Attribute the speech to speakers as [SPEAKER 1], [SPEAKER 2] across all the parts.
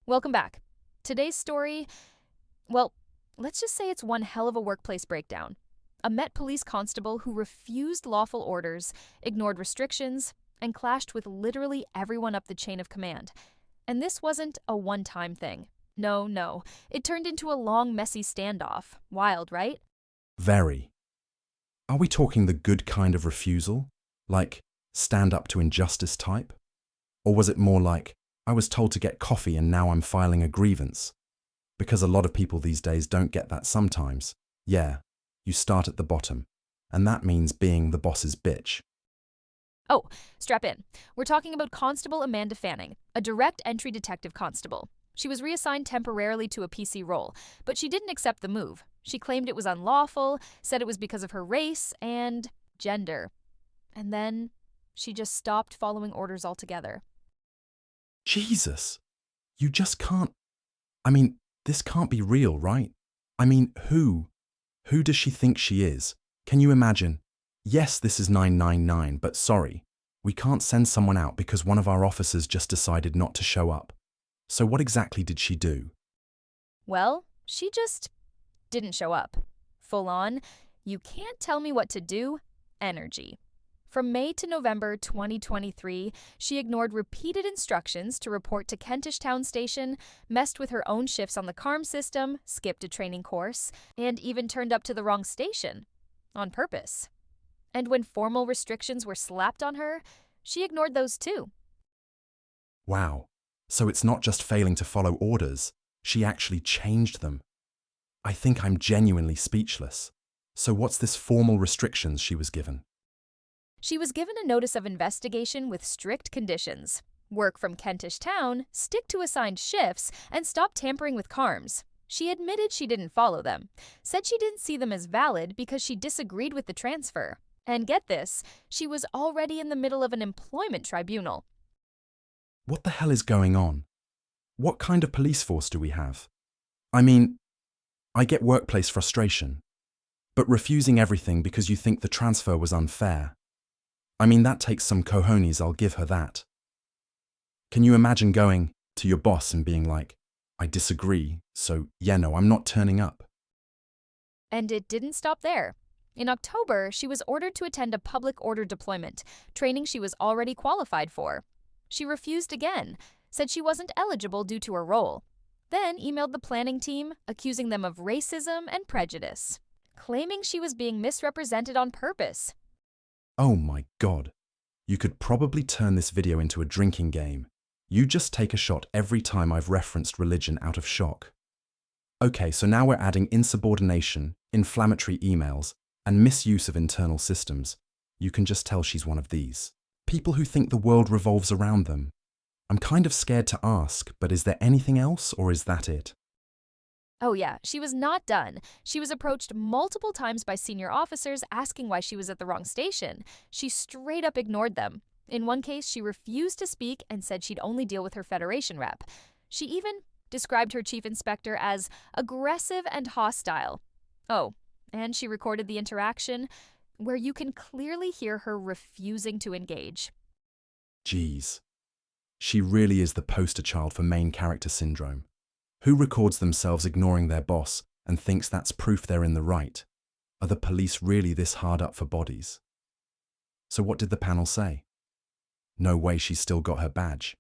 [SPEAKER 1] Welcome back. Today's story, well, let's just say it's one hell of a workplace breakdown. A Met Police Constable who refused lawful orders, ignored restrictions, and clashed with literally everyone up the chain of command. And this wasn't a one-time thing. No. It turned into a long, messy standoff. Wild, right?
[SPEAKER 2] Very. Are we talking the good kind of refusal? Like, stand up to injustice type? Or was it more like, I was told to get coffee and now I'm filing a grievance? Because a lot of people these days don't get that sometimes. Yeah, you start at the bottom, and that means being the boss's bitch.
[SPEAKER 1] Oh, strap in. We're talking about Constable Amanda Fanning, a direct entry detective constable. She was reassigned temporarily to a PC role, but she didn't accept the move. She claimed it was unlawful, said it was because of her race and gender. And then she just stopped following orders altogether.
[SPEAKER 2] Jesus, you just can't. This can't be real, right? Who? Who does she think she is? Can you imagine? Yes, this is 999, but sorry, we can't send someone out because one of our officers just decided not to show up. So what exactly did she do?
[SPEAKER 1] Well, she just didn't show up. Full on, you can't tell me what to do, energy. From May to November 2023, she ignored repeated instructions to report to Kentish Town Station, messed with her own shifts on the CARMS system, skipped a training course, and even turned up to the wrong station. On purpose. And when formal restrictions were slapped on her, she ignored those too.
[SPEAKER 2] Wow, so it's not just failing to follow orders, she actually changed them. I think I'm genuinely speechless. So what's this formal restrictions she was given?
[SPEAKER 1] She was given a notice of investigation with strict conditions. Work from Kentish Town, stick to assigned shifts, and stop tampering with CARMS. She admitted she didn't follow them, said she didn't see them as valid because she disagreed with the transfer. And get this, she was already in the middle of an employment tribunal.
[SPEAKER 2] What the hell is going on? What kind of police force do we have? I get workplace frustration, but refusing everything because you think the transfer was unfair. That takes some cojones, I'll give her that. Can you imagine going to your boss and being like, I disagree, so I'm not turning up?
[SPEAKER 1] And it didn't stop there. In October, she was ordered to attend a public order deployment, training she was already qualified for. She refused again, said she wasn't eligible due to her role. Then emailed the planning team, accusing them of racism and prejudice, claiming she was being misrepresented on purpose.
[SPEAKER 2] Oh my God. You could probably turn this video into a drinking game. You just take a shot every time I've referenced religion out of shock. Okay, so now we're adding insubordination, inflammatory emails, and misuse of internal systems. You can just tell she's one of these. People who think the world revolves around them. I'm kind of scared to ask, but is there anything else, or is that it?
[SPEAKER 1] Oh yeah, she was not done. She was approached multiple times by senior officers asking why she was at the wrong station. She straight up ignored them. In one case, she refused to speak and said she'd only deal with her Federation rep. She even described her chief inspector as aggressive and hostile. Oh, and she recorded the interaction where you can clearly hear her refusing to engage.
[SPEAKER 2] Jeez. She really is the poster child for main character syndrome. Who records themselves ignoring their boss and thinks that's proof they're in the right? Are the police really this hard up for bodies? So what did the panel say? No way she's still got her badge.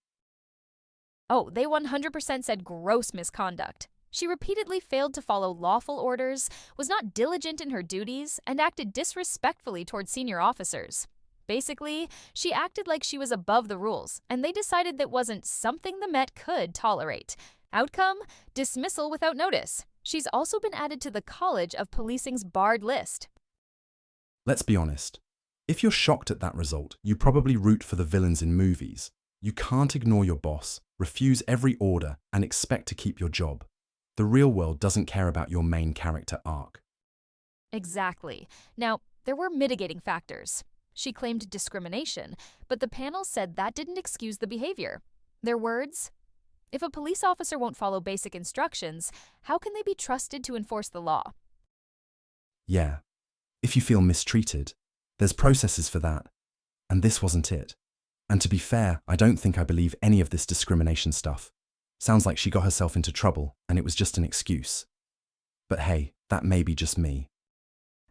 [SPEAKER 1] Oh, they 100% said gross misconduct. She repeatedly failed to follow lawful orders, was not diligent in her duties, and acted disrespectfully toward senior officers. Basically, she acted like she was above the rules, and they decided that wasn't something the Met could tolerate. Outcome? Dismissal without notice. She's also been added to the College of Policing's barred list.
[SPEAKER 2] Let's be honest. If you're shocked at that result, you probably root for the villains in movies. You can't ignore your boss, refuse every order, and expect to keep your job. The real world doesn't care about your main character arc.
[SPEAKER 1] Exactly. Now, there were mitigating factors. She claimed discrimination, but the panel said that didn't excuse the behavior. Their words? If a police officer won't follow basic instructions, how can they be trusted to enforce the law?
[SPEAKER 2] Yeah. If you feel mistreated, there's processes for that. And this wasn't it. And to be fair, I don't think I believe any of this discrimination stuff. Sounds like she got herself into trouble and it was just an excuse. But hey, that may be just me.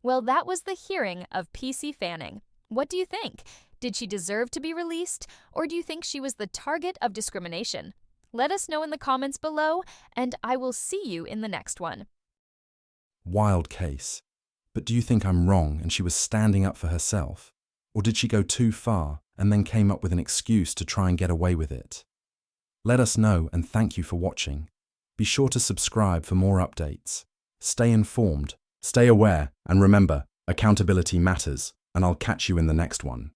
[SPEAKER 1] Well, that was the hearing of PC Fanning. What do you think? Did she deserve to be released, or do you think she was the target of discrimination? Let us know in the comments below, and I will see you in the next one.
[SPEAKER 2] Wild case. But do you think I'm wrong and she was standing up for herself? Or did she go too far and then came up with an excuse to try and get away with it? Let us know, and thank you for watching. Be sure to subscribe for more updates. Stay informed, stay aware, and remember, accountability matters, and I'll catch you in the next one.